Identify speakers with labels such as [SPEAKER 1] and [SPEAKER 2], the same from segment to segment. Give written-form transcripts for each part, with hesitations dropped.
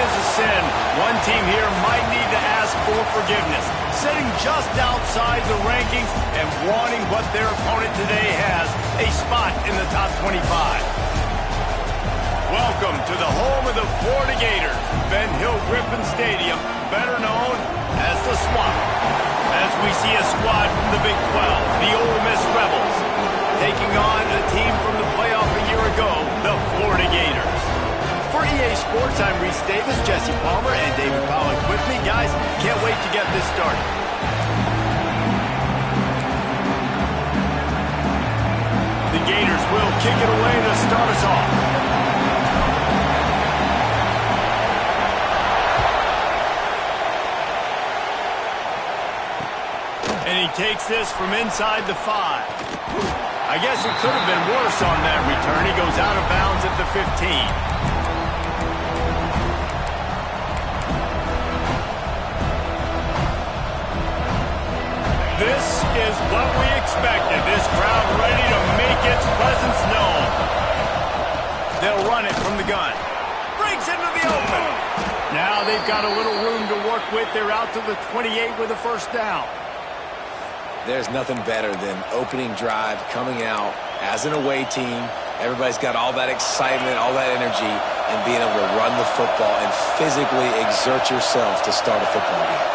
[SPEAKER 1] is a sin, one team here might need to ask for forgiveness, sitting just outside the rankings and wanting what their opponent today has, a spot in the top 25. Welcome to the home of the Florida Gators, Ben Hill Griffin Stadium, better known as the Swamp. As we see a squad from the Big 12, the Ole Miss Rebels, taking on a team from the playoff a year ago, the Florida Gators. For EA Sports, I'm Reese Davis, Jesse Palmer, and David Pollock with me. Guys, can't wait to get this started. The Gators will kick it away to start us off. And he takes this from inside the 5. I guess it could have been worse on that return. He goes out of bounds at the 15. This is what we expected. This crowd ready to make its presence known. They'll run it from the gun. Breaks into the open. Now they've got a little room to work with. They're out to the 28 with a first down.
[SPEAKER 2] There's nothing better than opening drive, coming out as an away team. Everybody's got all that excitement, all that energy, and being able to run the football and physically exert yourself to start a football game.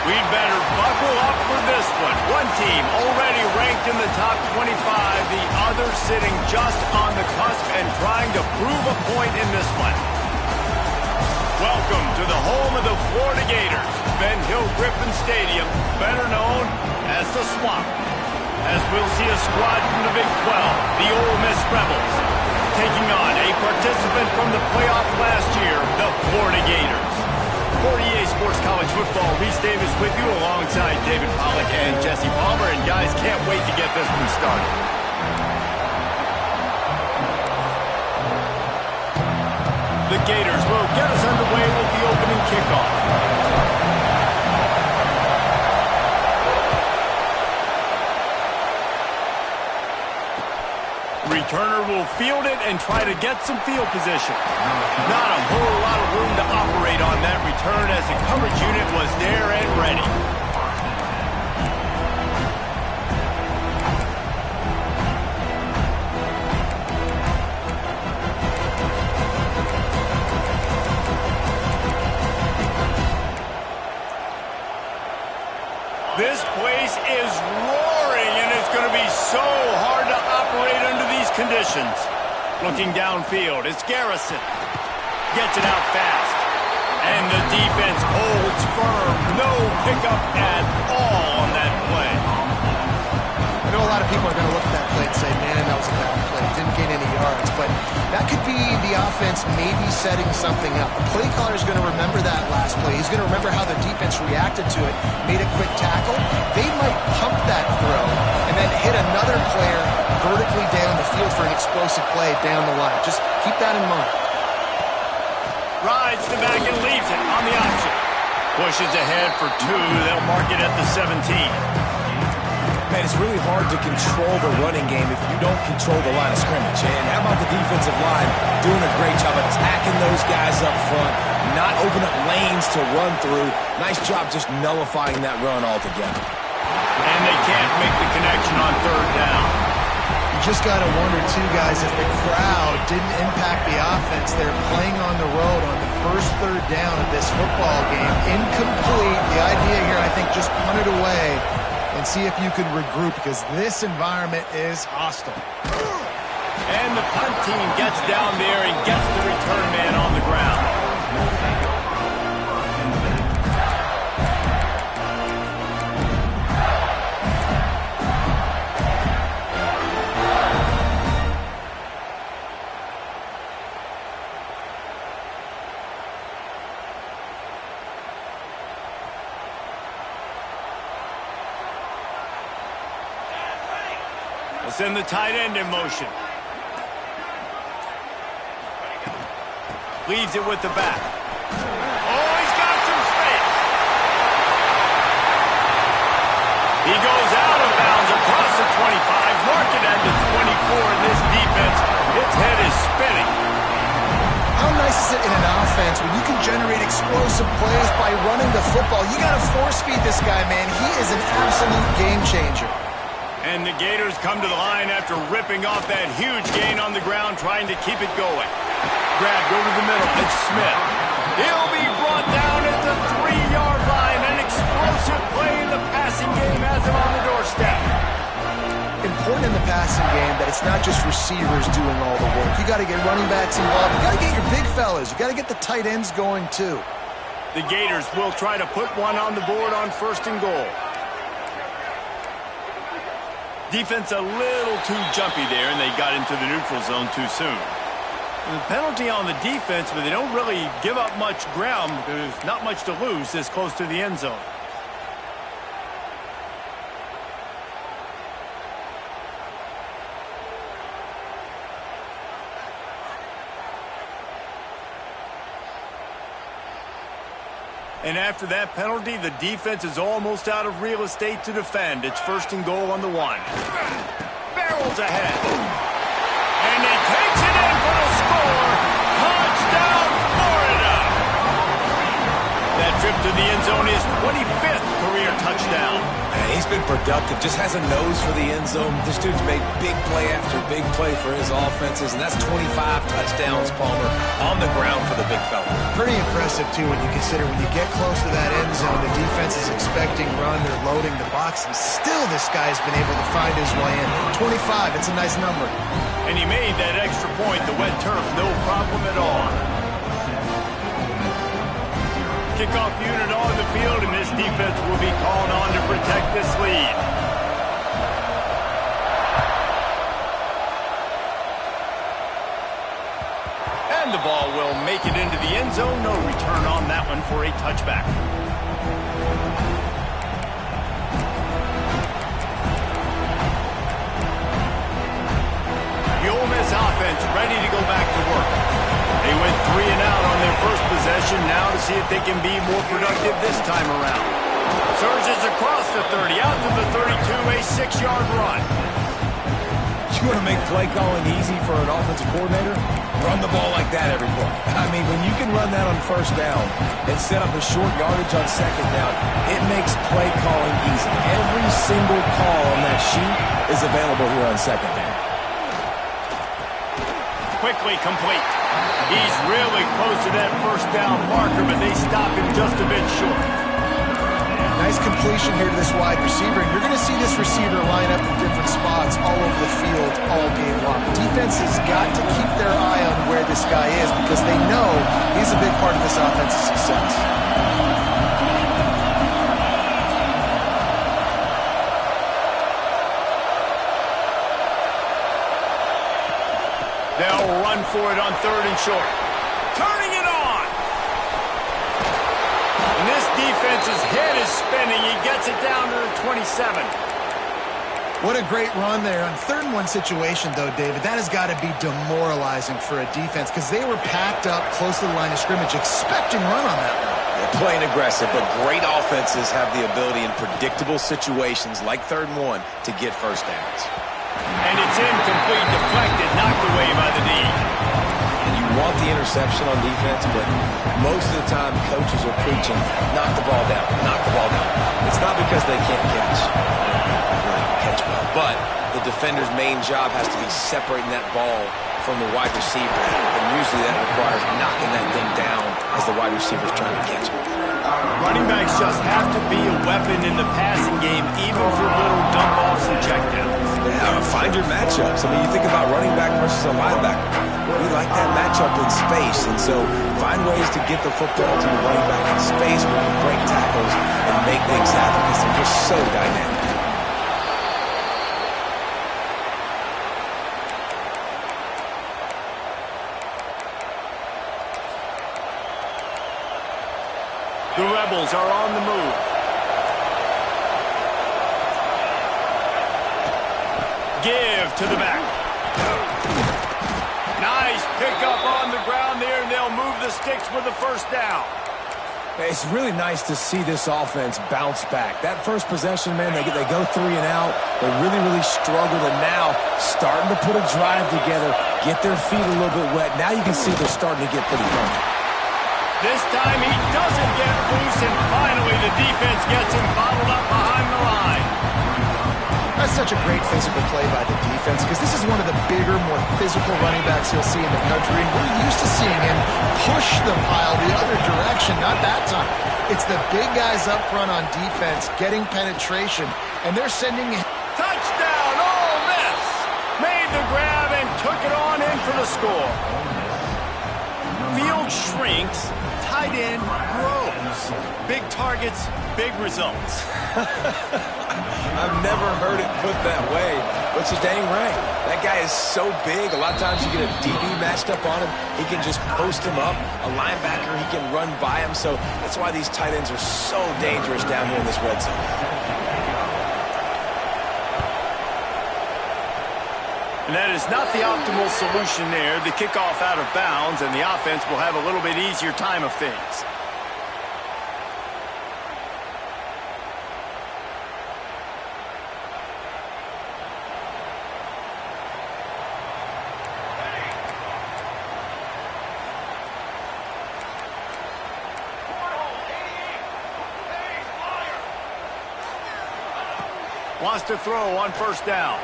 [SPEAKER 1] We'd better buckle up for this one. One team already ranked in the top 25, the other sitting just on the cusp and trying to prove a point in this one. Welcome to the home of the Florida Gators, Ben Hill Griffin Stadium, better known as the Swamp. As we'll see a squad from the Big 12, the Ole Miss Rebels, taking on a participant from the playoff last year, the Florida Gators. For EA Sports College Football, Reese Davis with you alongside David Pollock and Jesse Palmer. And guys, can't wait to get this one started. The Gators will get us underway with the opening kickoff. field it and try to get some field position. Not a whole lot of room to operate on that return as the coverage unit was there and ready. This place is roaring, and it's going to be so hard to operate under these conditions. Looking downfield, it's Garrison. Gets it out fast. And the defense holds firm. No pickup at all on that play.
[SPEAKER 3] I know a lot of people are going to look at that play and say, man, that was a bad play. Didn't gain any yards. But that could be the offense maybe setting something up. The play caller is going to remember that last play. He's going to remember how the defense reacted to it, made a quick tackle. They might pump that throw and then hit another player vertically down the field for an explosive play down the line. Just keep that in mind.
[SPEAKER 1] Rides the back and leaves it on the option. Pushes ahead for 2. They'll mark it at the 17.
[SPEAKER 2] Man, it's really hard to control the running game if you don't control the line of scrimmage. And how about the defensive line doing a great job attacking those guys up front, not open up lanes to run through. Nice job just nullifying that run altogether.
[SPEAKER 1] And they can't make the connection on 3rd down.
[SPEAKER 3] You just got to wonder, too, guys, if the crowd didn't impact the offense. They're playing on the road on the first 3rd down of this football game. Incomplete. The idea here, I think, just punt it away and see if you can regroup, because this environment is hostile.
[SPEAKER 1] And the punt team gets down there and gets the return man on the ground. Send the tight end in motion. Leaves it with the back. Oh, he's got some space. He goes out of bounds across the 25, mark it at the 24 in this defense. Its head is spinning.
[SPEAKER 3] How nice is it in an offense when you can generate explosive plays by running the football? You got to force feed this guy, man. He is an absolute game changer.
[SPEAKER 1] And the Gators come to the line after ripping off that huge gain on the ground, trying to keep it going. Grabbed over the middle, it's Smith. He'll be brought down at the 3-yard line. An explosive play in the passing game has him on the doorstep.
[SPEAKER 3] Important in the passing game that it's not just receivers doing all the work. You got to get running backs involved. You got to get your big fellas. You got to get the tight ends going too.
[SPEAKER 1] The Gators will try to put one on the board on 1st and goal. Defense a little too jumpy there, and they got into the neutral zone too soon. And the penalty on the defense, but they don't really give up much ground. There's not much to lose this close to the end zone. And after that penalty, the defense is almost out of real estate to defend. It's 1st and goal on the 1. Barrels ahead. And he takes it in for the score. Touchdown, Florida! That trip to the end zone is 25th career touchdown.
[SPEAKER 2] Man, he's been productive. Just has a nose for the end zone. This dude's made big play after big play for his offenses, and that's 25 touchdowns, Palmer, on the ground for the big fella.
[SPEAKER 3] Pretty impressive, too, when you consider when you get close to that end zone, the defense is expecting run, they're loading the box, and still this guy's been able to find his way in. 25, it's a nice number.
[SPEAKER 1] And he made that extra point, the wet turf, no problem at all. Kickoff unit on the field, and this defense will be called on to protect this lead. And the ball will make it into the end zone. No return on that one for a touchback. The Ole Miss offense ready to go back to work. They went 3 and out on their first possession, now to see if they can be more productive this time around. Surges across the 30, out to the 32, a 6-yard run.
[SPEAKER 2] You want to make play calling easy for an offensive coordinator? Run the ball like that every play. I mean, when you can run that on first down and set up a short yardage on second down, it makes play calling easy. Every single call on that sheet is available here on second down.
[SPEAKER 1] Quickly complete. He's really close to that first down marker, but they stop him just a bit short.
[SPEAKER 3] Nice completion here to this wide receiver. And you're going to see this receiver line up in different spots all over the field all game long. Defense has got to keep their eye on where this guy is because they know he's a big part of this offense's success.
[SPEAKER 1] They'll run for it on 3rd and short. Turning it on. And this defense's head is spinning. He gets it down to the 27.
[SPEAKER 3] What a great run there. On 3rd and 1 situation, though, David, that has got to be demoralizing for a defense because they were packed up close to the line of scrimmage expecting run on that one.
[SPEAKER 2] They're playing aggressive, but great offenses have the ability in predictable situations like 3rd and 1 to get first downs.
[SPEAKER 1] And it's incomplete, deflected, knocked away by the D.
[SPEAKER 2] And you want the interception on defense, but most of the time coaches are preaching, knock the ball down, knock the ball down. It's not because they can't catch. Catch well. But the defender's main job has to be separating that ball from the wide receiver. And usually that requires knocking that thing down as the wide receiver's trying to catch it.
[SPEAKER 1] Running backs just have to be a weapon in the passing game, even for little dump-offs and checkdowns.
[SPEAKER 2] Yeah, find your matchups. I mean, you think about running back versus a linebacker. We like that matchup in space, and so find ways to get the football to the running back in space where you can break tackles and make things happen because they're just so dynamic.
[SPEAKER 1] The Rebels are on the move. Give to the back. Nice pickup on the ground there, and they'll move the sticks with the first down.
[SPEAKER 2] It's really nice to see this offense bounce back. That first possession, man, they go 3 and out. They really struggled, and now starting to put a drive together, get their feet a little bit wet. Now you can see they're starting to get pretty comfortable.
[SPEAKER 1] This time he doesn't get loose, and finally the defense gets him bottled up behind the line.
[SPEAKER 3] That's such a great physical play by the defense because this is one of the bigger, more physical running backs you'll see in the country. And we're used to seeing him push the pile the other direction. Not that time. It's the big guys up front on defense getting penetration, and they're sending him.
[SPEAKER 1] Touchdown, Ole Miss! Made the grab and took it on in for the score. Field shrinks, tight end grows. Big targets, big results.
[SPEAKER 2] I've never heard it put that way, but you're dang right. That guy is so big. A lot of times you get a DB matched up on him. He can just post him up. A linebacker, he can run by him. So that's why these tight ends are so dangerous down here in this red zone.
[SPEAKER 1] And that is not the optimal solution there. The kickoff out of bounds, and the offense will have a little bit easier time of things. Wants to throw on first down.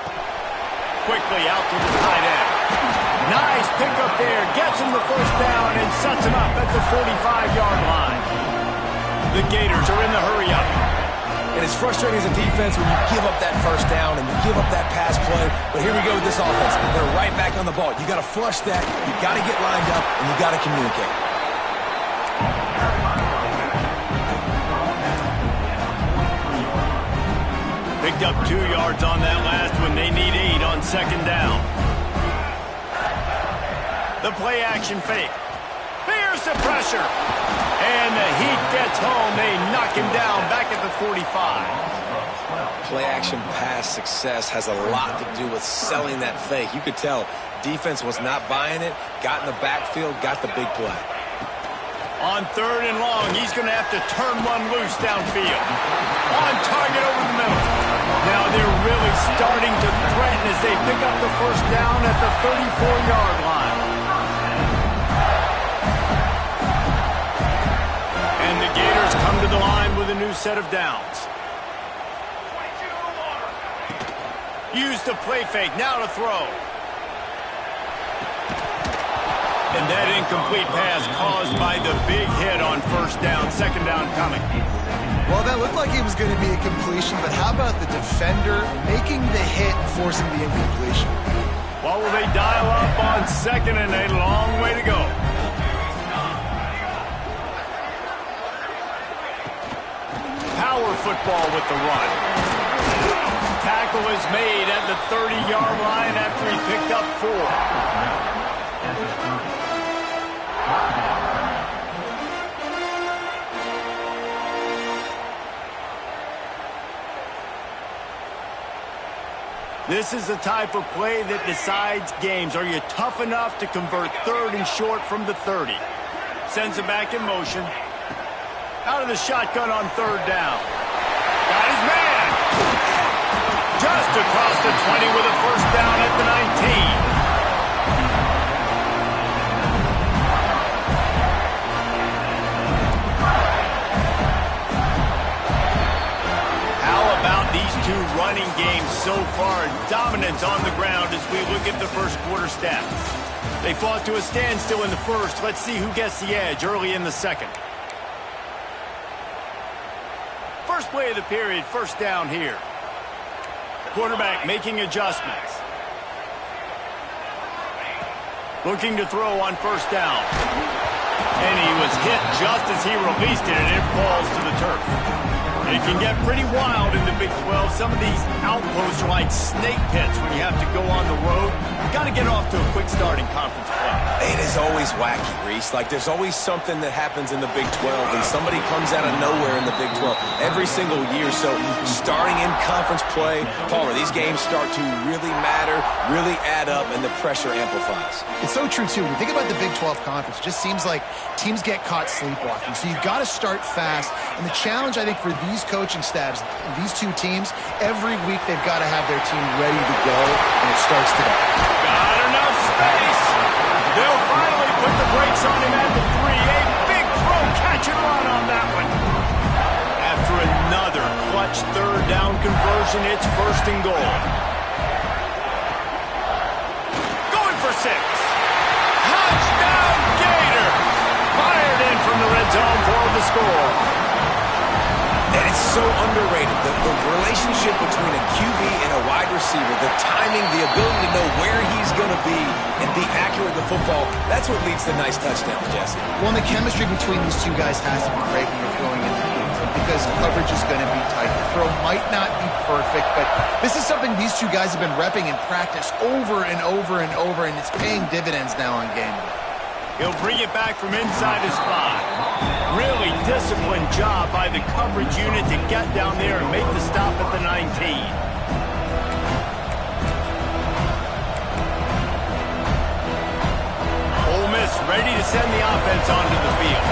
[SPEAKER 1] Quickly out to the tight end. Nice pickup there. Gets him the first down and sets him up at the 45-yard line. The Gators are in the hurry-up.
[SPEAKER 2] And it's frustrating as a defense when you give up that first down and you give up that pass play. But here we go with this offense. They're right back on the ball. You got to flush that. You got to get lined up, and you got to communicate.
[SPEAKER 1] Picked up 2 yards on that last one. They need 8 on second down. The play action fake. Fears the pressure. And the Heat gets home. They knock him down back at the 45.
[SPEAKER 2] Play action pass success has a lot to do with selling that fake. You could tell defense was not buying it, got in the backfield, got the big play.
[SPEAKER 1] On 3rd and long, he's going to have to turn one loose downfield. On target over the middle. Now they're really starting to threaten as they pick up the first down at the 34-yard line. And the Gators come to the line with a new set of downs. Use the play fake, now to throw. And that incomplete pass caused by the big hit on first down, second down coming.
[SPEAKER 3] Well, that looked like it was going to be a completion, but how about the defender making the hit and forcing the incompletion?
[SPEAKER 1] Well, will they dial up on second and a long way to go? Power football with the run. Tackle is made at the 30-yard line after he picked up 4. This is the type of play that decides games. Are you tough enough to convert third and short from the 30? Sends it back in motion. Out of the shotgun on third down. Got his man. Just across the 20 with a first down at the 19. Two running games so far, dominance on the ground as we look at the first quarter stats. They fought to a standstill in the first. Let's see who gets the edge early in the second. First play of the period, first down here. Quarterback making adjustments. Looking to throw on first down. And he was hit just as he released it, and it falls to the turf. It can get pretty wild in the Big 12. Some of these outposts are like snake pits when you have to go on the road. You've got to get off to a quick start in conference play.
[SPEAKER 2] It is always wacky, Reese. Like, there's always something that happens in the Big 12, and somebody comes out of nowhere in the Big 12 every single year. So, starting in conference play, Palmer, these games start to really matter, really add up, and the pressure amplifies.
[SPEAKER 3] It's so true, too. When you think about the Big 12 conference, it just seems like teams get caught sleepwalking. So, you've got to start fast. And the challenge, I think, for these coaching staffs, these two teams, every week they've got to have their team ready to go, and it starts today.
[SPEAKER 1] Got enough space. They'll finally put the brakes on him at the 3. A big throw, catch and run on that one. After another clutch third down conversion, it's first and goal. Going for 6. Touchdown Gator. Fired in from the red zone for the score.
[SPEAKER 2] And it's so underrated. The relationship between a QB and a wide receiver, the timing, the ability to know where he's going to be and be accurate with the football, that's what leads to nice touchdowns, Jesse.
[SPEAKER 3] Well, and the chemistry between these two guys has to be great when you're throwing in the games because coverage is going to be tight. The throw might not be perfect, but this is something these two guys have been repping in practice over and over and over, and it's paying dividends now on game day.
[SPEAKER 1] He'll bring it back from inside his 5. Really disciplined job by the coverage unit to get down there and make the stop at the 19. Ole Miss ready to send the offense onto the field.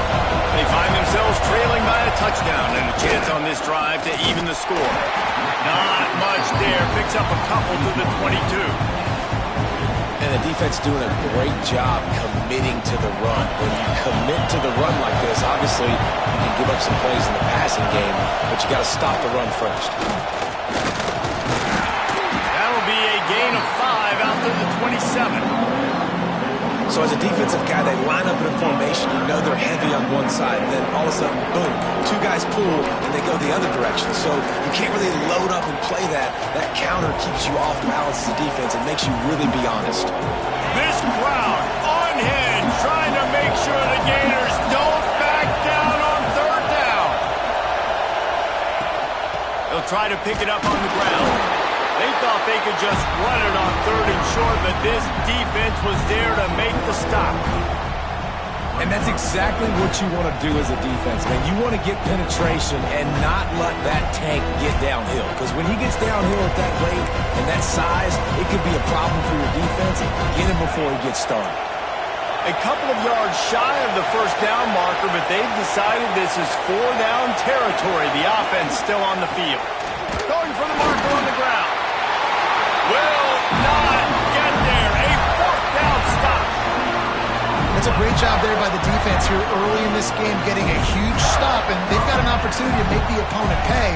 [SPEAKER 1] They find themselves trailing by a touchdown and a chance on this drive to even the score. Not much there. Picks up a couple to the 22.
[SPEAKER 2] And the defense doing a great job committing to the run. When you commit to the run like this, obviously you can give up some plays in the passing game, but you got to stop the run first.
[SPEAKER 1] That'll be a gain of 5 out to the 27.
[SPEAKER 2] So as a defensive guy, they line up in a formation. You know they're heavy on one side, and then all of a sudden, boom, 2 guys pull, and they go the other direction. So you can't really load up and play that. That counter keeps you off balance as a defense and makes you really be honest.
[SPEAKER 1] This crowd on hand, trying to make sure the Gators don't back down on third down. They'll try to pick it up on the ground. They thought they could just run it on third and short, but this defense was there to make the stop.
[SPEAKER 2] And that's exactly what you want to do as a defense, man. You want to get penetration and not let that tank get downhill. Because when he gets downhill at that rate and that size, it could be a problem for your defense. Get him before he gets started.
[SPEAKER 1] A couple of yards shy of the first down marker, but they've decided this is 4-down territory. The offense still on the field. Going for the marker on the ground. Will not get there. A fourth down stop.
[SPEAKER 3] That's a great job there by the defense here early in this game, getting a huge stop, and they've got an opportunity to make the opponent pay.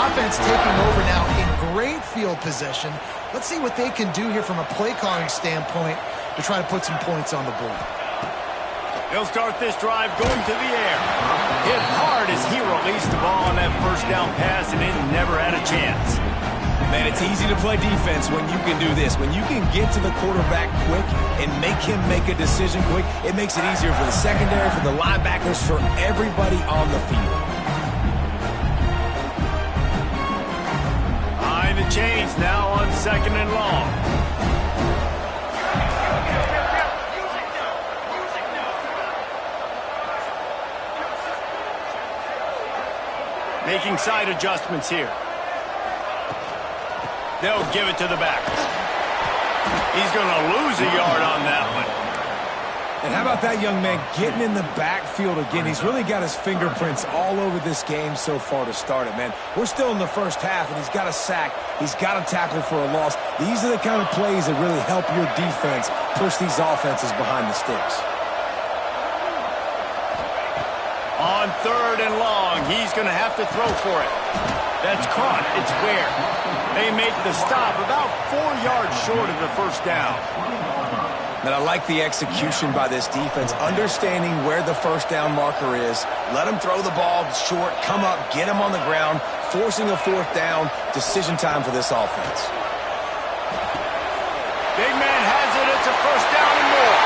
[SPEAKER 3] Offense taking over now in great field position. Let's see what they can do here from a play calling standpoint to try to put some points on the board.
[SPEAKER 1] They'll start this drive going to the air. Hit hard as he released the ball on that first down pass, and it never had a chance.
[SPEAKER 2] Man, it's easy to play defense when you can do this. When you can get to the quarterback quick and make him make a decision quick, it makes it easier for the secondary, for the linebackers, for everybody on the field.
[SPEAKER 1] Behind the chains now on 2nd and long. Making side adjustments here. They'll give it to the back. He's going to lose a yard on that one.
[SPEAKER 2] And how about that young man getting in the backfield again? He's really got his fingerprints all over this game so far to start it, man. We're still in the first half, and he's got a sack. He's got a tackle for a loss. These are the kind of plays that really help your defense push these offenses behind the sticks.
[SPEAKER 1] On 3rd and long, he's going to have to throw for it. That's caught. It's Ware. They make the stop about 4 yards short of the first down.
[SPEAKER 2] And I like the execution by this defense, understanding where the first down marker is. Let him throw the ball short, come up, get him on the ground, forcing a 4th down. Decision time for this offense.
[SPEAKER 1] Big man has it. It's a first down and more.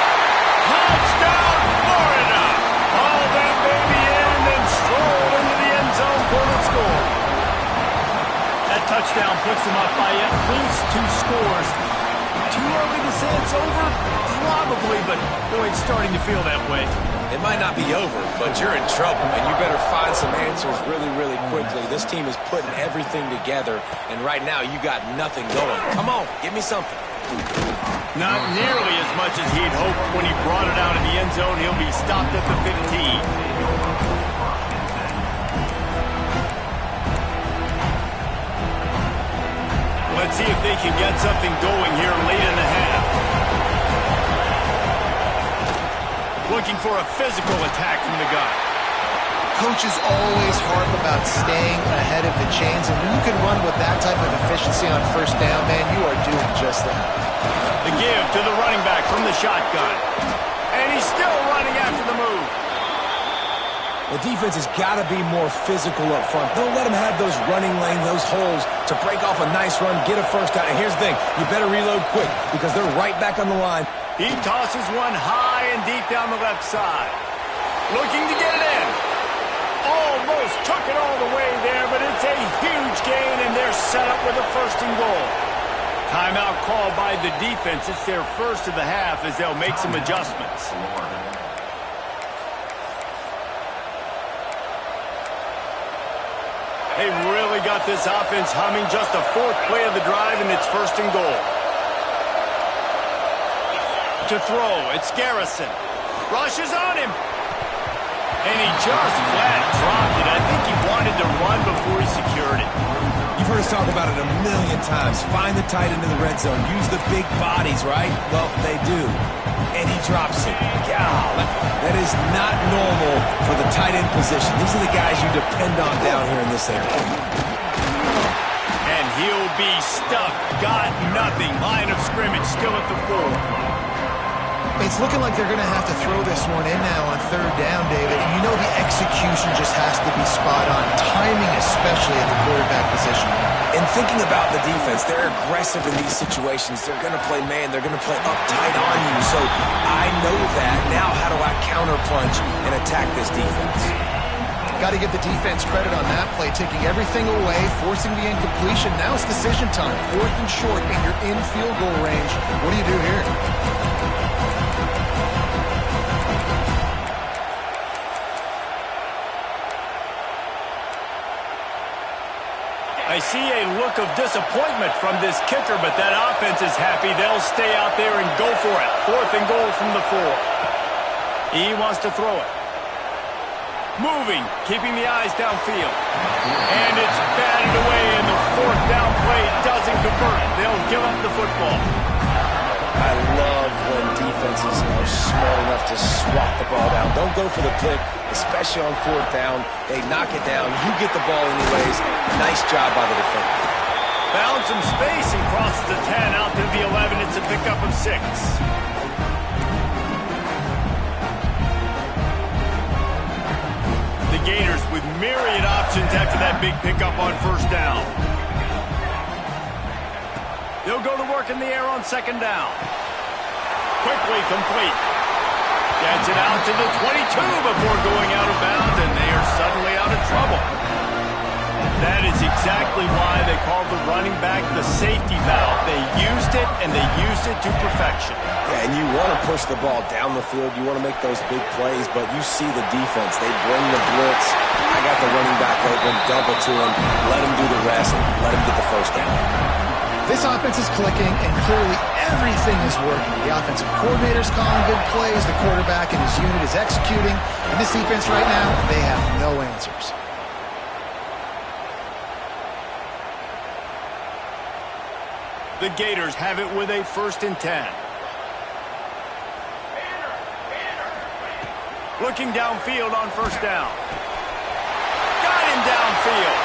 [SPEAKER 1] Touchdown, Florida. All that baby in and then stroll into the end zone for the score. That touchdown puts them up by at least 2 scores. Too early to say it's over? Probably, but boy, it's starting to feel that way.
[SPEAKER 2] It might not be over, but you're in trouble, and you better find some answers really, really quickly. This team is putting everything together, and right now you got nothing going. Come on, give me something.
[SPEAKER 1] Not nearly as much as he'd hoped when he brought it out of the end zone. He'll be stopped at the 15. Let's see if they can get something going here late in the half. Looking for a physical attack from the guy.
[SPEAKER 3] Coaches always harp about staying ahead of the chains, and when you can run with that type of efficiency on first down, man, you are doing just that.
[SPEAKER 1] The give to the running back from the shotgun. And he's still running after the move.
[SPEAKER 2] The defense has got to be more physical up front. Don't let them have those running lanes, those holes to break off a nice run, get a first down. And here's the thing, you better reload quick because they're right back on the line.
[SPEAKER 1] He tosses one high and deep down the left side. Looking to get it in. Almost took it all the way there, but it's a huge gain, and they're set up with a 1st and goal. Timeout called by the defense. It's their first of the half as they'll make some adjustments. They really got this offense humming. Just a 4th play of the drive, and it's 1st and goal. To throw, it's Garrison. Rushes on him. And he just flat dropped it. I think he wanted to run before he secured it.
[SPEAKER 2] You've heard us talk about it a million times. Find the tight end in the red zone. Use the big bodies, right? Well, they do. And he drops it. God, that is not normal for the tight end position. These are the guys you depend on down here in this area.
[SPEAKER 1] And he'll be stuck. Got nothing. Line of scrimmage still at the 4.
[SPEAKER 3] It's looking like they're going to have to throw this one in now on 3rd down, David. And you know the execution just has to be spot on. Timing especially at the quarterback position.
[SPEAKER 2] And thinking about the defense, they're aggressive in these situations. They're going to play man. They're going to play up tight on you. So I know that. Now how do I counterpunch and attack this defense?
[SPEAKER 3] Got to give the defense credit on that play, taking everything away, forcing the incompletion. Now it's decision time. 4th and short, and you're in field goal range. What do you do here?
[SPEAKER 1] I see a look of disappointment from this kicker, but that offense is happy. They'll stay out there and go for it. 4th and goal from the 4. He wants to throw it. Moving, keeping the eyes downfield. And it's batted away in the 4th won't convert. They'll give up the football.
[SPEAKER 2] I love when defenses are smart enough to swat the ball down. Don't go for the pick, especially on fourth down. They knock it down. You get the ball anyways. Nice job by the defender.
[SPEAKER 1] Found some space and crosses the 10 out to the 11. It's a pickup of 6. The Gators with myriad options after that big pickup on first down. They'll go to work in the air on second down. Quickly complete. Gets it out to the 22 before going out of bounds, and they are suddenly out of trouble. That is exactly why they called the running back the safety valve. They used it, and they used it to perfection.
[SPEAKER 2] Yeah, and you want to push the ball down the field. You want to make those big plays, but you see the defense. They bring the blitz. I got the running back open, double to him, let him do the rest, let him get the first down.
[SPEAKER 3] This offense is clicking, and clearly everything is working. The offensive coordinator's calling good plays. The quarterback and his unit is executing. And this defense right now, they have no answers.
[SPEAKER 1] The Gators have it with a 1st and 10. Looking downfield on first down. Got him downfield.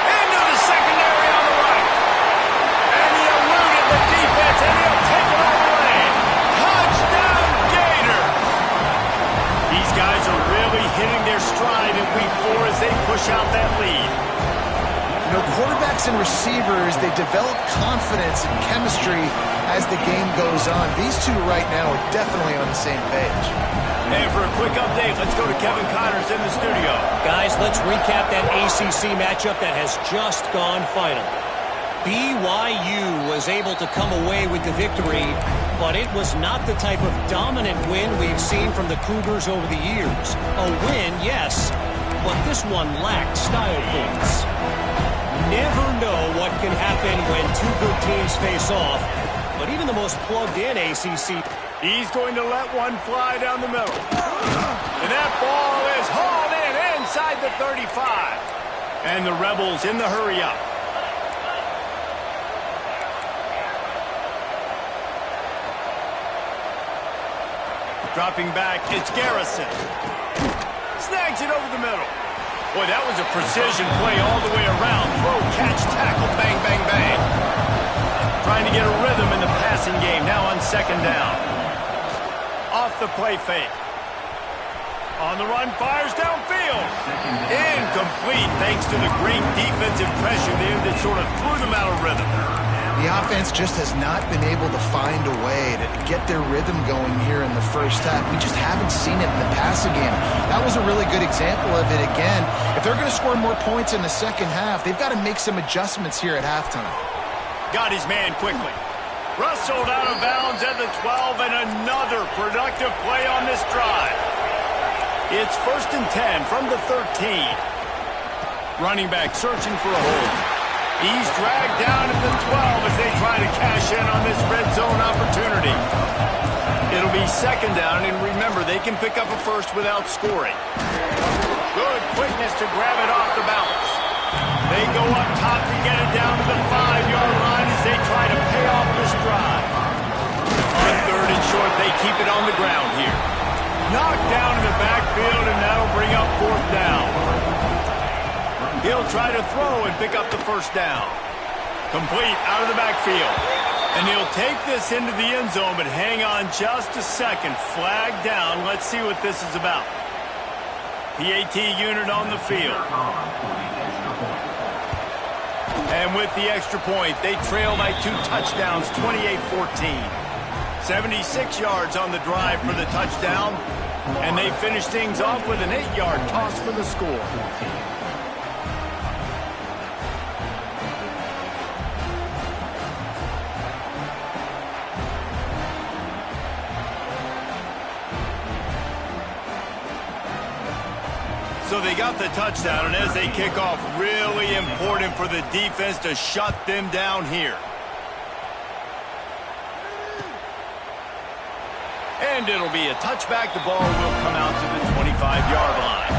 [SPEAKER 1] Into the secondary on the right. And he eluded the defense, and he'll take it all the way. Touchdown, Gators! These guys are really hitting their stride in week 4 as they push out that lead.
[SPEAKER 3] You know, quarterbacks and receivers, they develop confidence and chemistry as the game goes on. These two right now are definitely on the same page.
[SPEAKER 1] And for a quick update, let's go to Kevin Connors in the studio.
[SPEAKER 4] Guys, let's recap that ACC matchup that has just gone final. BYU was able to come away with the victory, but it was not the type of dominant win we've seen from the Cougars over the years. A win, yes, but this one lacked style points. Never know what can happen when two good teams face off, but even the most plugged-in ACC...
[SPEAKER 1] He's going to let one fly down the middle. And that ball is hauled in inside the 35. And the Rebels in the hurry-up. Dropping back, it's Garrison. Snags it over the middle. Boy, that was a precision play all the way around. Throw, catch, tackle, bang, bang, bang. Trying to get a rhythm in the passing game, now on second down. Off the play fake. On the run, fires downfield. Incomplete, thanks to the great defensive pressure there that sort of threw them out of rhythm.
[SPEAKER 3] The offense just has not been able to find a way to get their rhythm going here in the first half. We just haven't seen it in the passing game. That was a really good example of it again. If they're going to score more points in the second half, they've got to make some adjustments here at halftime.
[SPEAKER 1] Got his man quickly. Rustled out of bounds at the 12, and another productive play on this drive. It's 1st and 10 from the 13. Running back searching for a hold. He's dragged down at the 12 as they try to cash in on this red zone opportunity. It'll be second down, and remember, they can pick up a first without scoring. Good quickness to grab it off the bounce. They go up top to get it down to the 5-yard line as they try to pay off this drive. On 3rd and short, they keep it on the ground here. Knocked down in the backfield, and that'll bring up 4th down. He'll try to throw and pick up the first down. Complete out of the backfield. And he'll take this into the end zone, but hang on just a second. Flag down. Let's see what this is about. PAT unit on the field. And with the extra point, they trail by 2 touchdowns, 28-14. 76 yards on the drive for the touchdown. And they finish things off with an 8-yard toss for the score. So they got the touchdown, and as they kick off, really important for the defense to shut them down here. And it'll be a touchback. The ball will come out to the 25-yard line.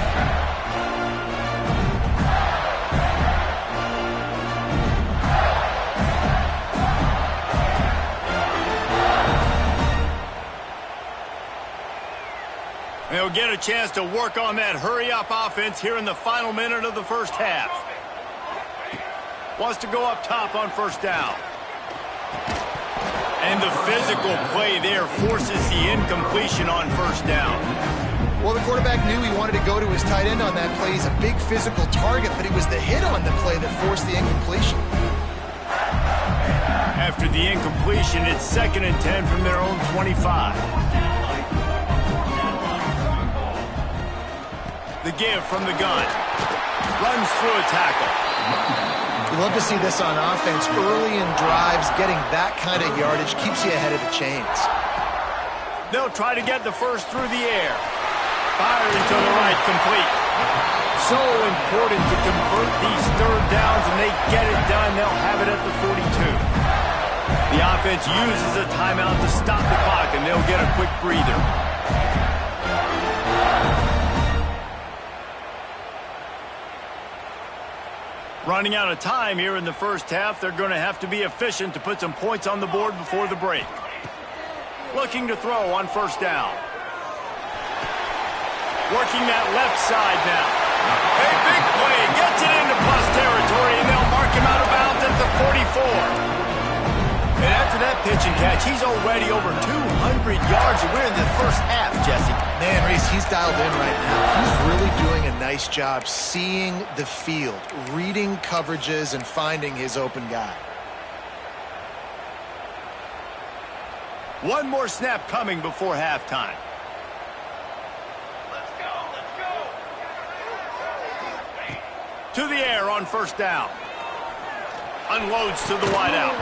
[SPEAKER 1] They'll get a chance to work on that hurry-up offense here in the final minute of the first half. Wants to go up top on first down. And the physical play there forces the incompletion on first down.
[SPEAKER 3] Well, the quarterback knew he wanted to go to his tight end on that play. He's a big physical target, but it was the hit on the play that forced the incompletion.
[SPEAKER 1] After the incompletion, it's 2nd and 10 from their own 25. The give from the gun. Runs through a tackle.
[SPEAKER 3] You love to see this on offense. Early in drives, getting that kind of yardage keeps you ahead of the chains.
[SPEAKER 1] They'll try to get the first through the air. Fire into the right, complete. So important to convert these third downs, and they get it done. They'll have it at the 42. The offense uses a timeout to stop the clock, and they'll get a quick breather. Running out of time here in the first half, they're going to have to be efficient to put some points on the board before the break. Looking to throw on first down. Working that left side now. A big play, gets it into plus territory, and they'll mark him out of bounds at the 44. And after that pitch and catch, he's already over 200 yards, and we're in the first half, Jesse.
[SPEAKER 3] Man, Reese, he's dialed in right now. He's really doing a nice job seeing the field, reading coverages, and finding his open guy.
[SPEAKER 1] One more snap coming before halftime. To the air on first down. Unloads to the wideout.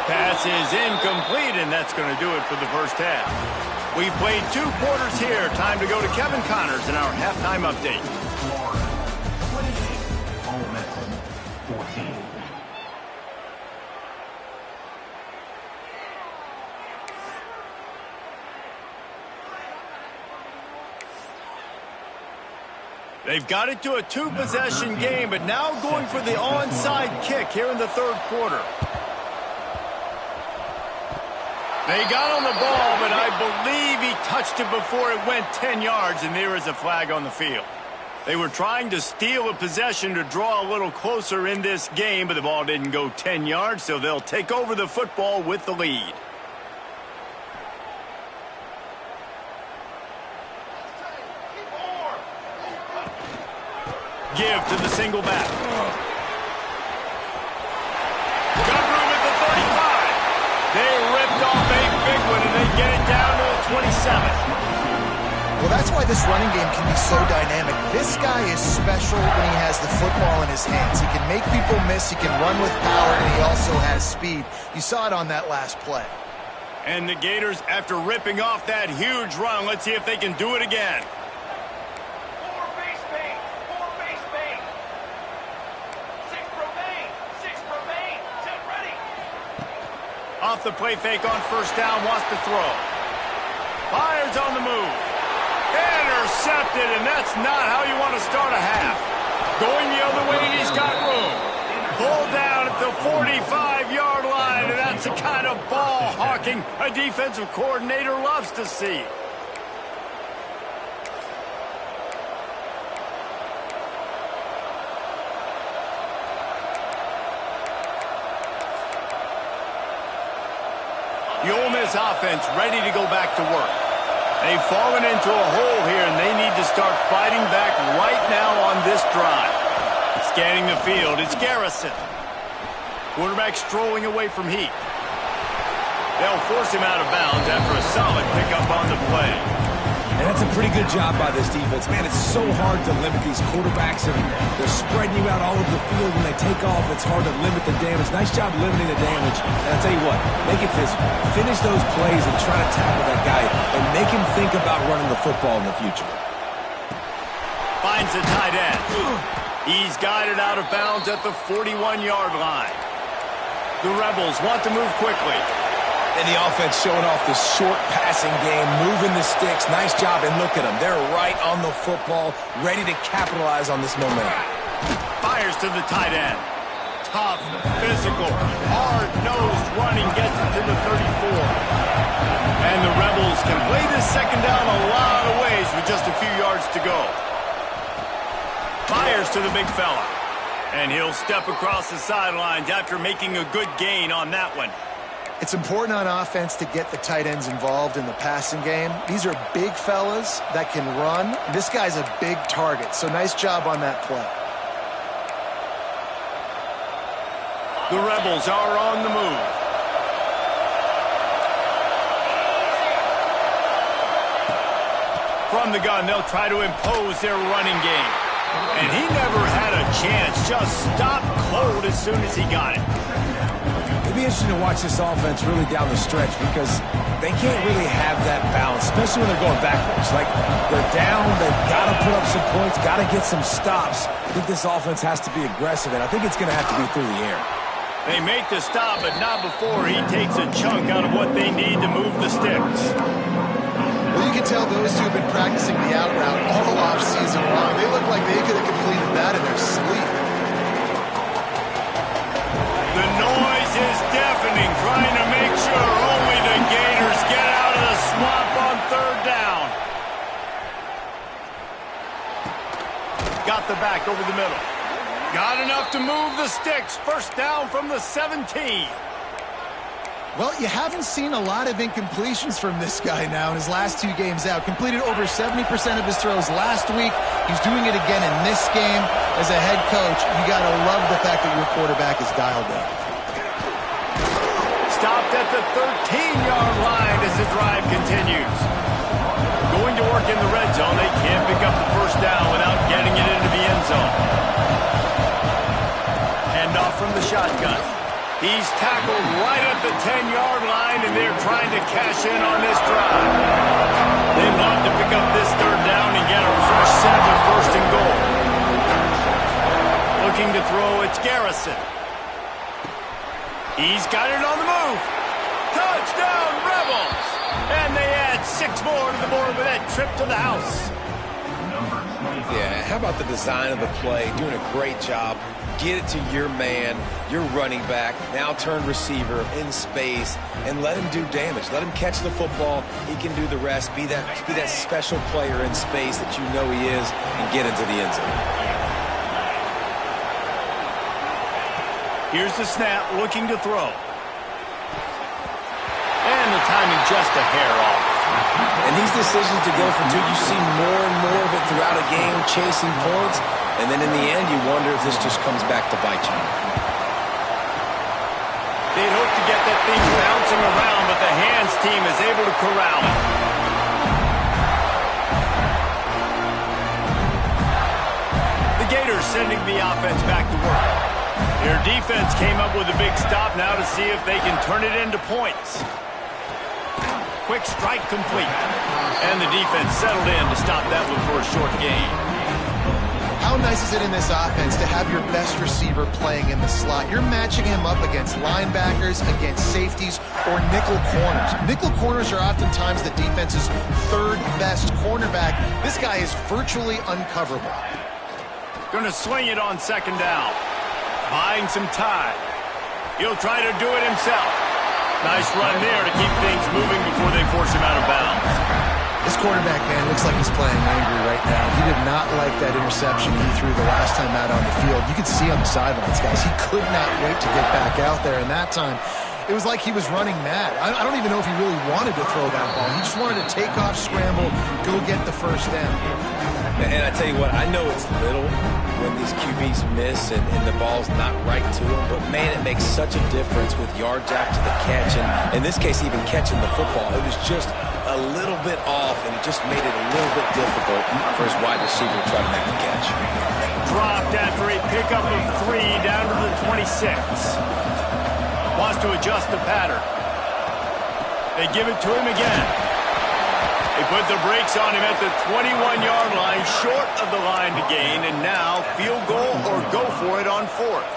[SPEAKER 1] Pass is incomplete, and that's going to do it for the first half. We've played 2 quarters here. Time to go to Kevin Connors in our halftime update.
[SPEAKER 5] 28, Ole Miss 14.
[SPEAKER 1] They've got it to a 2-possession game, but now going for the onside kick here in the third quarter. They got on the ball, but I believe he touched it before it went 10 yards, and there is a flag on the field. They were trying to steal a possession to draw a little closer in this game, but the ball didn't go 10 yards, so they'll take over the football with the lead. Give to the single back. Got room at the 35. They ripped off a big one, and they get it down to the 27.
[SPEAKER 3] Well, that's why this running game can be so dynamic. This guy is special when he has the football in his hands. He can make people miss, he can run with power, and he also has speed. You saw it on that last play.
[SPEAKER 1] And the Gators, after ripping off that huge run, let's see if they can do it again. Off the play fake on first down, wants to throw. Fires on the move. Intercepted, and that's not how you want to start a half. Going the other way, he's got room. Pulled down at the 45-yard line, and that's the kind of ball hawking a defensive coordinator loves to see. The Ole Miss offense ready to go back to work. They've fallen into a hole here, and they need to start fighting back right now on this drive. Scanning the field, it's Garrison. Quarterback strolling away from Heat. They'll force him out of bounds after a solid pickup on the play.
[SPEAKER 2] And that's a pretty good job by this defense. Man, it's so hard to limit these quarterbacks, and they're spreading you out all over the field. When they take off, it's hard to limit the damage. Nice job limiting the damage. And I'll tell you what, make it physical. Finish those plays and try to tackle that guy and make him think about running the football in the future.
[SPEAKER 1] Finds the tight end. He's guided out of bounds at the 41-yard line. The Rebels want to move quickly.
[SPEAKER 2] And the offense showing off the short passing game, moving the sticks. Nice job, and look at them. They're right on the football, ready to capitalize on this momentum.
[SPEAKER 1] Fires to the tight end. Tough, physical, hard-nosed running gets it to the 34. And the Rebels can play this second down a lot of ways with just a few yards to go. Fires to the big fella. And he'll step across the sidelines after making a good gain on that one.
[SPEAKER 3] It's important on offense to get the tight ends involved in the passing game. These are big fellas that can run. This guy's a big target, so nice job on that play.
[SPEAKER 1] The Rebels are on the move. From the gun, they'll try to impose their running game. And he never had a chance, just stopped cold as soon as he got it.
[SPEAKER 2] It'll be interesting to watch this offense really down the stretch because they can't really have that balance, especially when they're going backwards. Like, they're down, they've got to put up some points, got to get some stops. I think this offense has to be aggressive, and I think it's going to have to be through the air.
[SPEAKER 1] They make the stop, but not before he takes a chunk out of what they need to move the sticks.
[SPEAKER 3] Well, you can tell those two have been practicing the out route all off-season long. They look like they could have completed that in their sleep.
[SPEAKER 1] The noise is deafening, trying to make sure only the Gators get out of the swamp on third down. Got the back over the middle. Got enough to move the sticks. First down from the 17.
[SPEAKER 3] Well, you haven't seen a lot of incompletions from this guy now in his last 2 games out. Completed over 70% of his throws last week. He's doing it again in this game. As a head coach, you got to love the fact that your quarterback is dialed in.
[SPEAKER 1] Stopped at the 13-yard line as the drive continues. Going to work in the red zone. They can't pick up the first down without getting it into the end zone. Hand off from the shotgun. He's tackled right at the 10-yard line, and they're trying to cash in on this drive. They'd love to pick up this third down and get a fresh set with first and goal. Looking to throw, it's Garrison. He's got it on the move. Touchdown, Rebels! And they add 6 more to the board with that trip to the house.
[SPEAKER 2] Yeah, how about the design of the play? Doing a great job. Get it to your man, your running back, now turn receiver in space, and let him do damage. Let him catch the football. He can do the rest. Be that special player in space that you know he is, and get into the end zone.
[SPEAKER 1] Here's the snap, looking to throw. And the timing just a hair off.
[SPEAKER 2] And these decisions to go for 2, you see more and more of it throughout a game, chasing points. And then in the end, you wonder if this just comes back to bite you.
[SPEAKER 1] They'd hope to get that thing bouncing around, but the hands team is able to corral it. The Gators sending the offense back to work. Their defense came up with a big stop now to see if they can turn it into points. Quick strike complete. And the defense settled in to stop that one for a short gain.
[SPEAKER 3] How nice is it in this offense to have your best receiver playing in the slot? You're matching him up against linebackers, against safeties, or nickel corners. Nickel corners are oftentimes the defense's 3rd best cornerback. This guy is virtually uncoverable.
[SPEAKER 1] Going to swing it on second down. Buying some time. He'll try to do it himself. Nice run there to keep things moving before they force him out of bounds.
[SPEAKER 3] This quarterback, man, looks like he's playing angry right now. He did not like that interception he threw the last time out on the field. You could see on the sidelines, guys. He could not wait to get back out there, and that time, it was like he was running mad. I don't even know if he really wanted to throw that ball. He just wanted to take off, scramble, go get the first down.
[SPEAKER 2] And I tell you what, I know it's little when these QBs miss and the ball's not right to them, but man, it makes such a difference with yards after the catch, and in this case, even catching the football. It was just a little bit off, and it just made it a little bit difficult for his wide receiver to try to make the catch.
[SPEAKER 1] Dropped after a pickup of 3 down to the 26. Wants to adjust the pattern. They give it to him again. They put the brakes on him at the 21-yard line, short of the line to gain, and now field goal or go for it on 4th.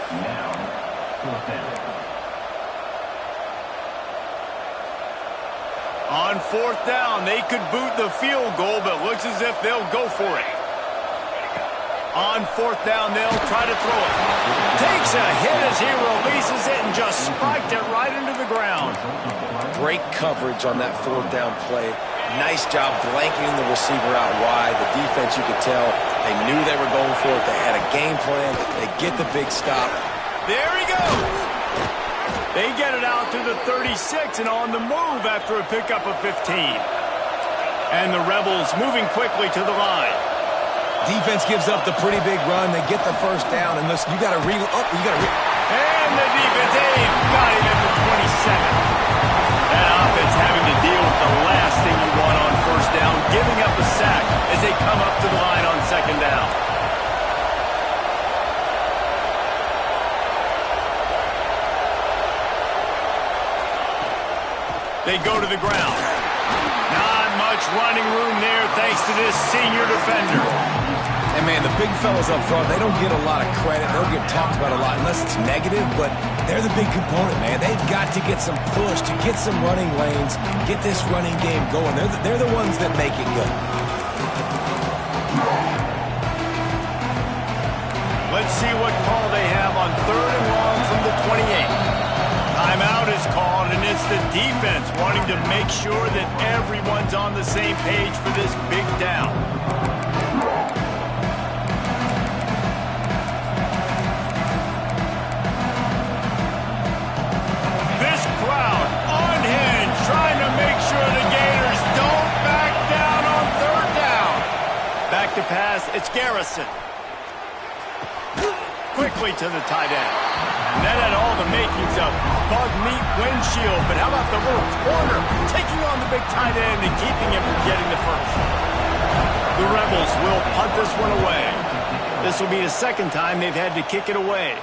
[SPEAKER 1] On 4th down, they could boot the field goal, but looks as if they'll go for it. On 4th down, they'll try to throw it. Takes a hit as he releases it and just spiked it right into the ground.
[SPEAKER 2] great coverage on that fourth down play. Nice job blanketing the receiver out wide. The defense, you could tell, they knew they were going for it. They had a game plan. They get the big stop.
[SPEAKER 1] There he goes. They get it out to the 36 and on the move after a pickup of 15. And the Rebels moving quickly to the line.
[SPEAKER 2] Defense gives up the pretty big run. They get the first down. And listen, you got to
[SPEAKER 1] And the defense, got him at the 27. That offense having to deal with the last thing you want on first down, giving up a sack as they come up to the line on second down. They go to the ground. Not much running room there thanks to this senior defender.
[SPEAKER 2] And, man, the big fellas up front, they don't get a lot of credit. They don't get talked about a lot unless it's negative, but they're the big component, man. They've got to get some push, to get some running lanes, get this running game going. They're the ones that make it go.
[SPEAKER 1] Let's see what call they have on 3rd and long from the 28. Timeout is called, and it's the defense wanting to make sure that everyone's on the same page for this big down. This crowd unhinged, trying to make sure the Gators don't back down on 3rd down. Back to pass, it's Garrison. Quickly to the tight end. And that had all the makings of bug meat windshield, but how about the little corner taking on the big tight end and keeping him from getting the first? The Rebels will punt this one away. This will be the second time they've had to kick it away.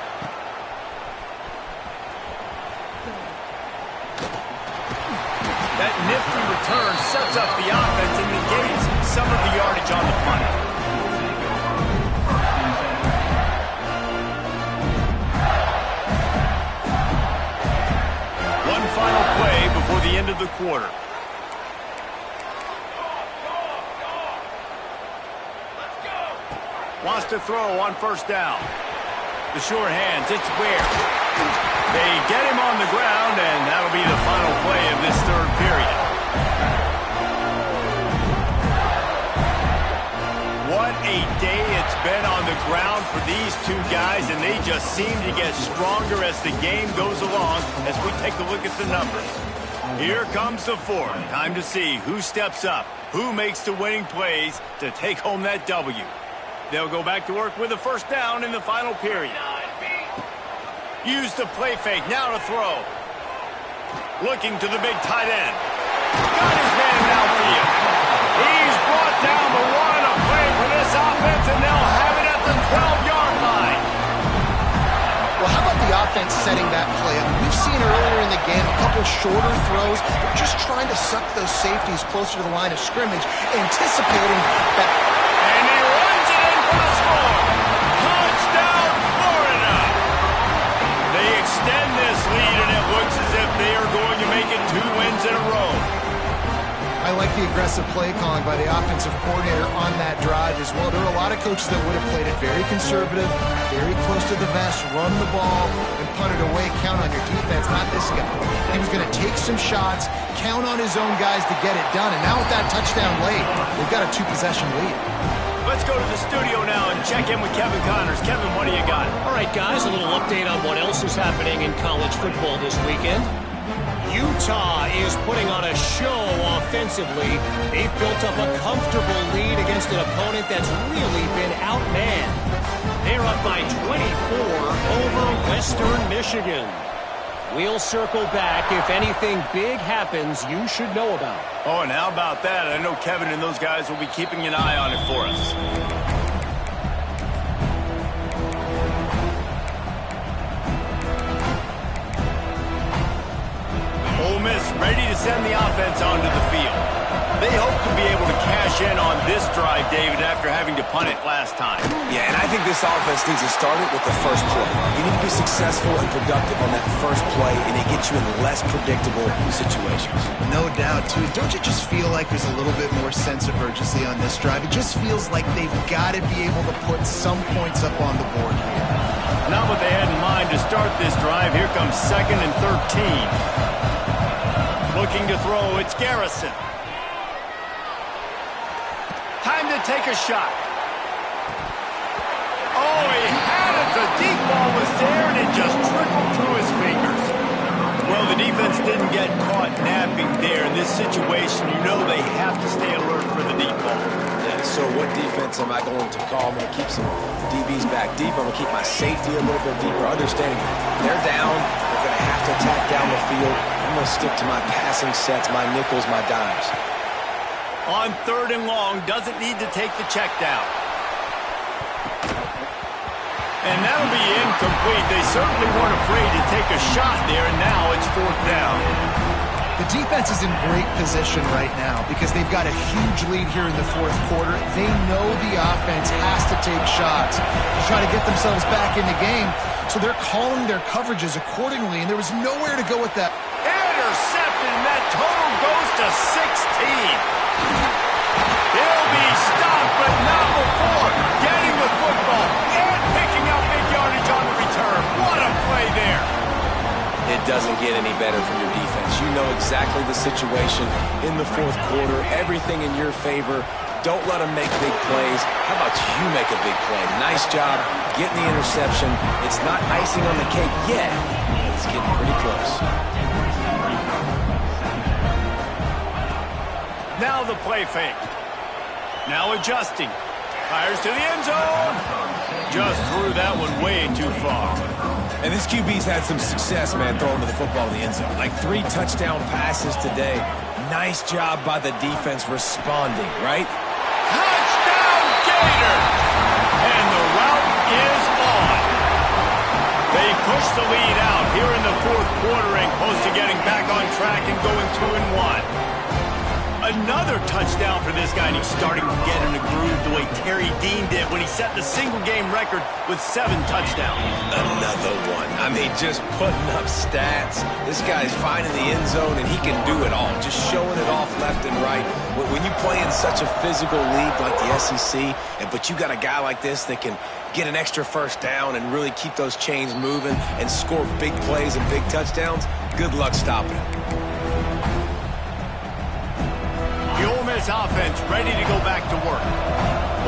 [SPEAKER 1] That nifty return sets up the offense and negates some of the yardage on the punt. Final play before the end of the quarter. Wants to throw on first down. The sure hands, it's Ware. They get him on the ground, and that'll be the final play of this third period. What a day it's been on the ground for these two guys, and they just seem to get stronger as the game goes along as we take a look at the numbers. Here comes the fourth. Time to see who steps up, who makes the winning plays to take home that W. They'll go back to work with a first down in the final period. Use the play fake, now to throw. Looking to the big tight end. Got his man downfield. He's brought down the one, a play for this offense, and they'll have it at the 12-yard line.
[SPEAKER 3] Well, how about the offense setting that play up? We've seen earlier in the game a couple shorter throws. They're just trying to suck those safeties closer to the line of scrimmage, anticipating that.
[SPEAKER 1] And he runs it in for the score. Touchdown, Florida. They extend this lead, and it looks as if they are going to make it 2 wins in a row.
[SPEAKER 3] I like the aggressive play calling by the offensive coordinator on that drive as well. There are a lot of coaches that would have played it very conservative, very close to the vest, run the ball, and punt it away, count on your defense. Not this guy. He was going to take some shots, count on his own guys to get it done, and now with that touchdown late, they've got a 2-possession lead.
[SPEAKER 1] Let's go to the studio now and check in with Kevin Connors. Kevin, what do you got?
[SPEAKER 4] All right, guys, a little update on what else is happening in college football this weekend. Utah is putting on a show offensively. They've built up a comfortable lead against an opponent that's really been outmanned. They're up by 24 over Western Michigan. We'll circle back. If anything big happens, you should know about.
[SPEAKER 1] Oh, and how about that? I know Kevin and those guys will be keeping an eye on it for us. Ole Miss ready to send the offense onto the field. They hope to be able to cash in on this drive, David, after having to punt it last time.
[SPEAKER 2] Yeah, and I think this offense needs to start it with the first play. You need to be successful and productive on that first play, and it gets you in less predictable situations.
[SPEAKER 3] No doubt, too. Don't you just feel like there's a little bit more sense of urgency on this drive? It just feels like they've got to be able to put some points up on the board here.
[SPEAKER 1] Not what they had in mind to start this drive. Here comes 2nd and 13. Looking to throw, it's Garrison. Time to take a shot. Oh, he had it. The deep ball was there, and it just trickled through his fingers. Well, the defense didn't get caught napping there. In this situation, you know they have to stay alert for the deep ball.
[SPEAKER 2] Yeah, so what defense am I going to call? I'm going to keep some DBs back deep. I'm going to keep my safety a little bit deeper, understanding they're down. They're going to have to attack down the field. I'm going to stick to my passing sets, my nickels, my dimes.
[SPEAKER 1] On 3rd and long, doesn't need to take the check down. And that'll be incomplete. They certainly weren't afraid to take a shot there, and now it's 4th down.
[SPEAKER 3] The defense is in great position right now because they've got a huge lead here in the 4th quarter. They know the offense has to take shots to try to get themselves back in the game, so they're calling their coverages accordingly, and there was nowhere to go with that.
[SPEAKER 1] Intercepted, and that total goes to 16. He'll be stopped, but not before getting the football and picking up big yardage on the return. What a play there.
[SPEAKER 2] It doesn't get any better from your defense. You know exactly the situation in the 4th quarter. Everything in your favor. Don't let them make big plays. How about you make a big play? Nice job getting the interception. It's not icing on the cake yet, but it's getting pretty close.
[SPEAKER 1] Now the play fake. Now adjusting. Fires to the end zone. Just threw that one way too far.
[SPEAKER 2] And this QB's had some success, man, throwing to the football in the end zone. Like 3 touchdown passes today. Nice job by the defense responding, right?
[SPEAKER 1] Touchdown Gator! And the route is on. They push the lead out here in the 4th quarter and close to getting back on track and going 2-1. Another touchdown for this guy, and he's starting to get in a groove the way Terry Dean did when he set the single-game record with 7 touchdowns.
[SPEAKER 2] Another one. I mean, just putting up stats. This guy's finding the end zone, and he can do it all, just showing it off left and right. When you play in such a physical league like the SEC, but you got a guy like this that can get an extra 1st down and really keep those chains moving and score big plays and big touchdowns, good luck stopping him.
[SPEAKER 1] The Ole Miss offense ready to go back to work.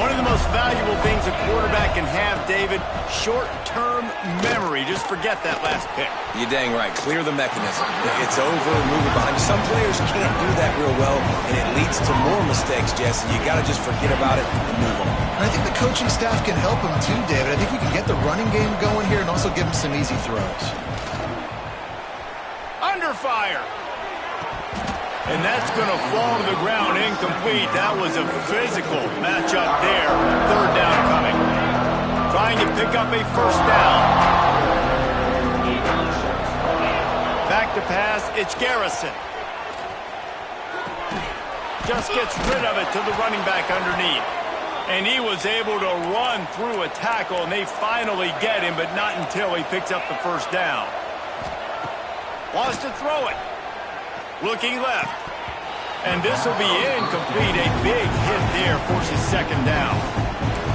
[SPEAKER 1] One of the most valuable things a quarterback can have, David, short-term memory. Just forget that last pick.
[SPEAKER 2] You're dang right. Clear the mechanism. It's over, move it behind you. Some players can't do that real well, and it leads to more mistakes, Jesse. You got to just forget about it and move on.
[SPEAKER 3] And I think the coaching staff can help him too, David. I think we can get the running game going here and also give him some easy throws.
[SPEAKER 1] Under fire. And that's going to fall to the ground incomplete. That was a physical matchup there. 3rd down coming. Trying to pick up a 1st down. Back to pass, it's Garrison. Just gets rid of it to the running back underneath. And he was able to run through a tackle, and they finally get him, but not until he picks up the 1st down. Wants to throw it. Looking left. And this will be incomplete. A big hit there forces 2nd down.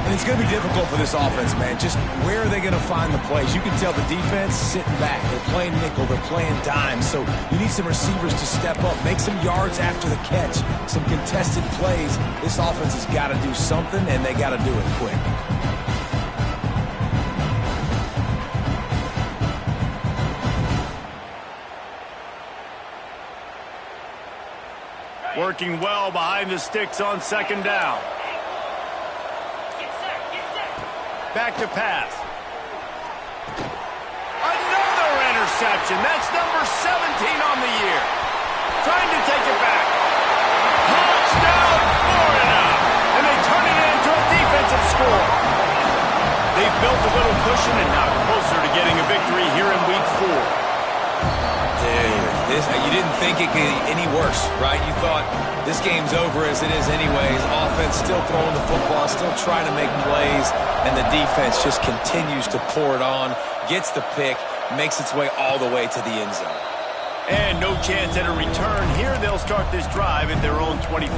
[SPEAKER 2] And it's going to be difficult for this offense, man. Just where are they going to find the plays? You can tell the defense sitting back. They're playing nickel. They're playing dime. So you need some receivers to step up, make some yards after the catch, some contested plays. This offense has got to do something, and they got to do it quick.
[SPEAKER 1] Working well behind the sticks on 2nd down. Back to pass. Another interception. That's number 17 on the year. Trying to take it back. Touchdown, Florida. And they turn it into a defensive score. They've built a little cushion and now closer to getting a victory here in Week 4.
[SPEAKER 2] You didn't think it could get any worse, right? You thought this game's over as it is anyways. Offense still throwing the football, still trying to make plays, and the defense just continues to pour it on, gets the pick, makes its way all the way to the end zone.
[SPEAKER 1] And no chance at a return. Here they'll start this drive at their own 25.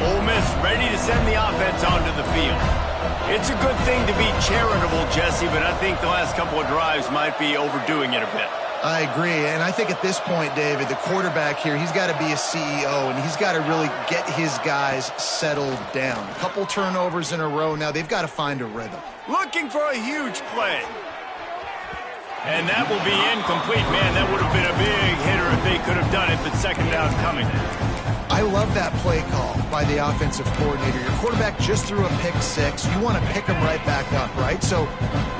[SPEAKER 1] Ole Miss ready to send the offense onto the field. It's a good thing to be charitable, Jesse, but I think the last couple of drives might be overdoing it a bit.
[SPEAKER 3] I agree, and I think at this point, David, the quarterback here, he's got to be a CEO, and he's got to really get his guys settled down. A couple turnovers in a row now. They've got to find a rhythm.
[SPEAKER 1] Looking for a huge play. And that will be incomplete. Man, that would have been a big hitter if they could have done it, but second down coming.
[SPEAKER 3] I love that play call by the offensive coordinator. Your quarterback just threw a pick six. You want to pick him right back up, right? So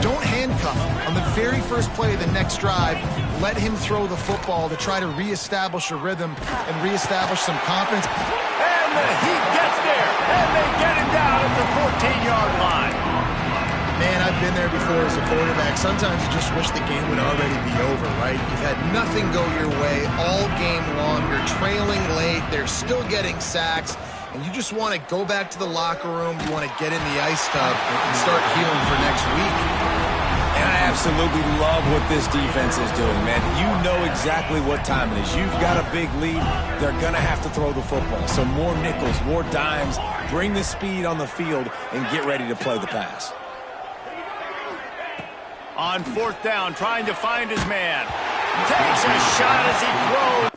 [SPEAKER 3] don't handcuff him. On the very first play of the next drive, let him throw the football to try to reestablish a rhythm and reestablish some confidence.
[SPEAKER 1] And the Heat gets there, and they get it down at the 14-yard line.
[SPEAKER 3] Man, I've been there before as a quarterback. Sometimes you just wish the game would already be over, right? You've had nothing go your way all game long. You're trailing late. They're still getting sacks. And you just want to go back to the locker room. You want to get in the ice tub and start healing for next week.
[SPEAKER 2] And I absolutely love what this defense is doing, man. You know exactly what time it is. You've got a big lead. They're going to have to throw the football. So more nickels, more dimes. Bring the speed on the field and get ready to play the pass.
[SPEAKER 1] On fourth down, trying to find his man. Takes a shot as he throws,